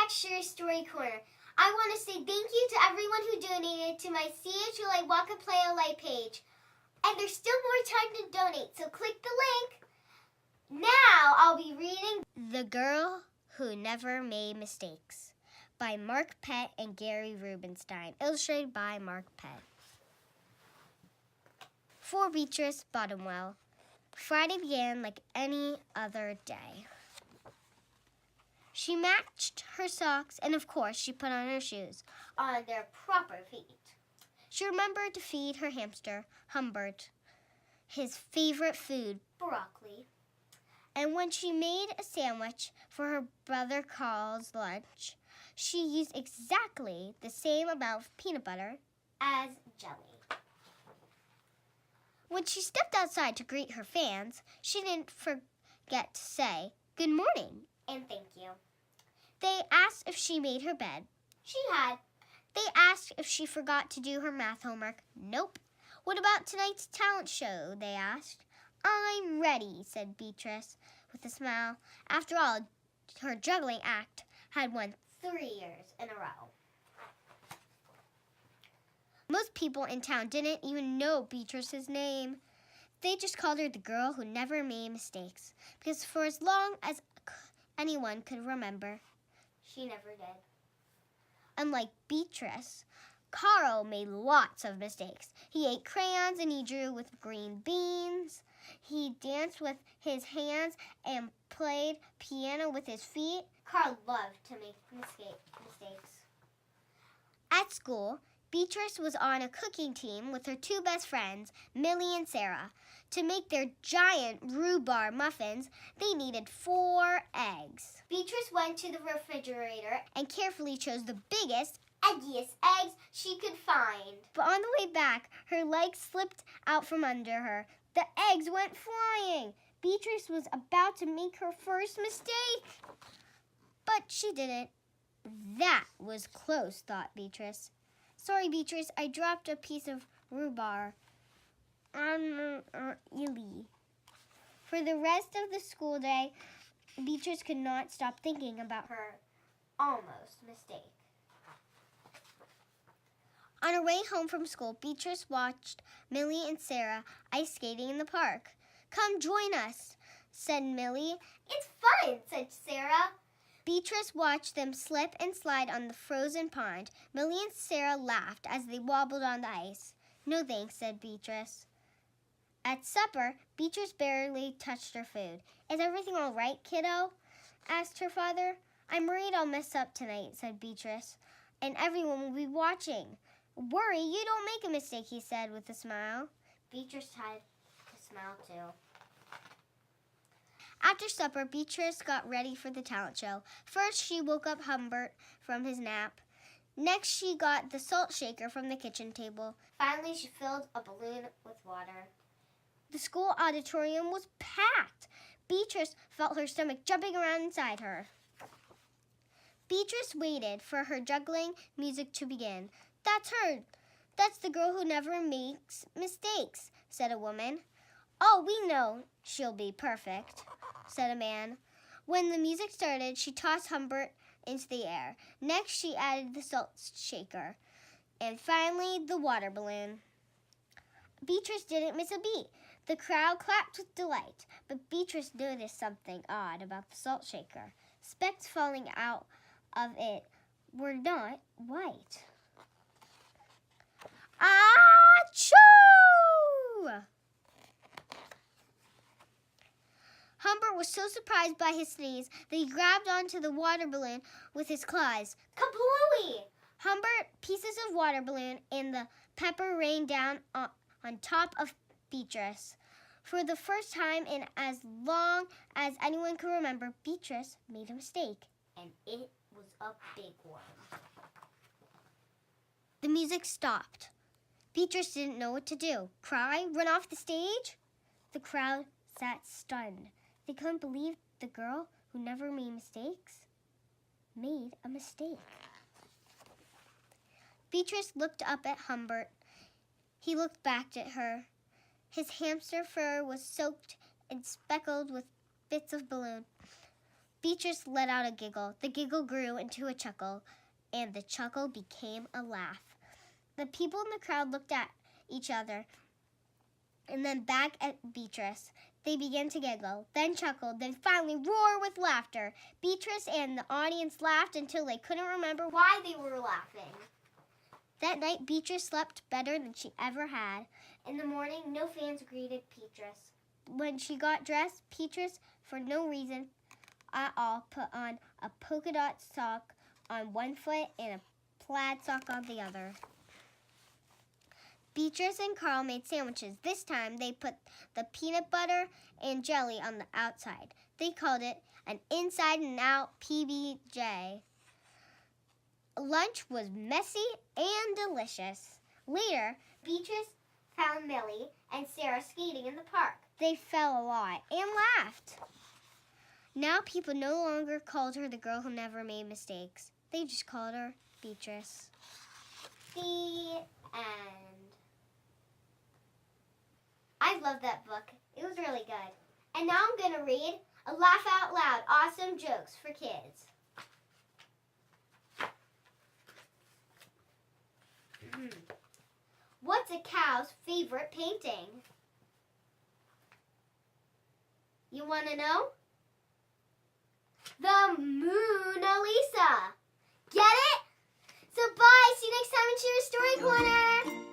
back, Shira Story Corner. I want to say thank you to everyone who donated to my CHLA Walk and Play LA page. And there's still more time to donate, so click the link. Now I'll be reading The Girl Who Never Made Mistakes by Mark Pett and Gary Rubinstein, illustrated by Mark Pett. For Beatrice Bottomwell, Friday began like any other day. She matched her socks, and of course she put on her shoes on their proper feet. She remembered to feed her hamster, Humbert, his favorite food, broccoli. And when she made a sandwich for her brother Carl's lunch, she used exactly the same amount of peanut butter as jelly. When she stepped outside to greet her fans, she didn't forget to say, "Good morning," and "thank you." They asked if she made her bed. She had. They asked if she forgot to do her math homework. Nope. What about tonight's talent show? They asked. "I'm ready," said Beatrice with a smile. After all, her juggling act had won 3 years in a row. Most people in town didn't even know Beatrice's name. They just called her the girl who never made mistakes, because for as long as anyone could remember, she never did. Unlike Beatrice, Carl made lots of mistakes. He ate crayons and he drew with green beans. He danced with his hands and played piano with his feet. Carl loved to make mistakes. At school, Beatrice was on a cooking team with her 2 best friends, Millie and Sarah. To make their giant rhubarb muffins, they needed 4 eggs. Beatrice went to the refrigerator and carefully chose the biggest, eggiest eggs she could find. But on the way back, her legs slipped out from under her. The eggs went flying. Beatrice was about to make her first mistake. But she didn't. That was close, thought Beatrice. "Sorry, Beatrice, I dropped a piece of rhubarb on Ellie." For the rest of the school day, Beatrice could not stop thinking about her almost mistake. On her way home from school, Beatrice watched Millie and Sarah ice skating in the park. "Come join us," said Millie. "It's fun," said Sarah. Beatrice watched them slip and slide on the frozen pond. Millie and Sarah laughed as they wobbled on the ice. "No thanks," said Beatrice. At supper, Beatrice barely touched her food. "Is everything all right, kiddo?" asked her father. "I'm worried I'll mess up tonight," said Beatrice, "and everyone will be watching." "Worry, you don't make a mistake," he said with a smile. Beatrice had to smile too. After supper, Beatrice got ready for the talent show. First, she woke up Humbert from his nap. Next, she got the salt shaker from the kitchen table. Finally, she filled a balloon with water. The school auditorium was packed. Beatrice felt her stomach jumping around inside her. Beatrice waited for her juggling music to begin. "That's her. That's the girl who never makes mistakes," said a woman. "Oh, we know she'll be perfect," said a man. When the music started, she tossed Humbert into the air. Next, she added the salt shaker. And finally, the water balloon. Beatrice didn't miss a beat. The crowd clapped with delight, but Beatrice noticed something odd about the salt shaker. Specks falling out of it were not white. Achoo! Humbert was so surprised by his sneeze that he grabbed onto the water balloon with his claws. Kablooey! Humbert, pieces of water balloon, and the pepper rained down on top of Beatrice. For the first time in as long as anyone could remember, Beatrice made a mistake, and it was a big one. The music stopped. Beatrice didn't know what to do. Cry? Run off the stage? The crowd sat stunned. They couldn't believe the girl who never made mistakes made a mistake. Beatrice looked up at Humbert. He looked back at her. His hamster fur was soaked and speckled with bits of balloon. Beatrice let out a giggle. The giggle grew into a chuckle, and the chuckle became a laugh. The people in the crowd looked at each other and then back at Beatrice. They began to giggle, then chuckled, then finally roar with laughter. Beatrice and the audience laughed until they couldn't remember why they were laughing. That night, Beatrice slept better than she ever had. In the morning, no fans greeted Beatrice. When she got dressed, Beatrice, for no reason at all, put on a polka dot sock on one foot and a plaid sock on the other. Beatrice and Carl made sandwiches. This time, they put the peanut butter and jelly on the outside. They called it an inside and out PBJ. Lunch was messy and delicious. Later, Beatrice found Millie and Sarah skating in the park. They fell a lot and laughed. Now people no longer called her the girl who never made mistakes. They just called her Beatrice. The end. I love that book. It was really good. And now I'm going to read a laugh out loud, awesome jokes for kids. What's a cow's favorite painting? You want to know? The Mona Lisa. Get it? So bye. See you next time in Shira's Story Corner.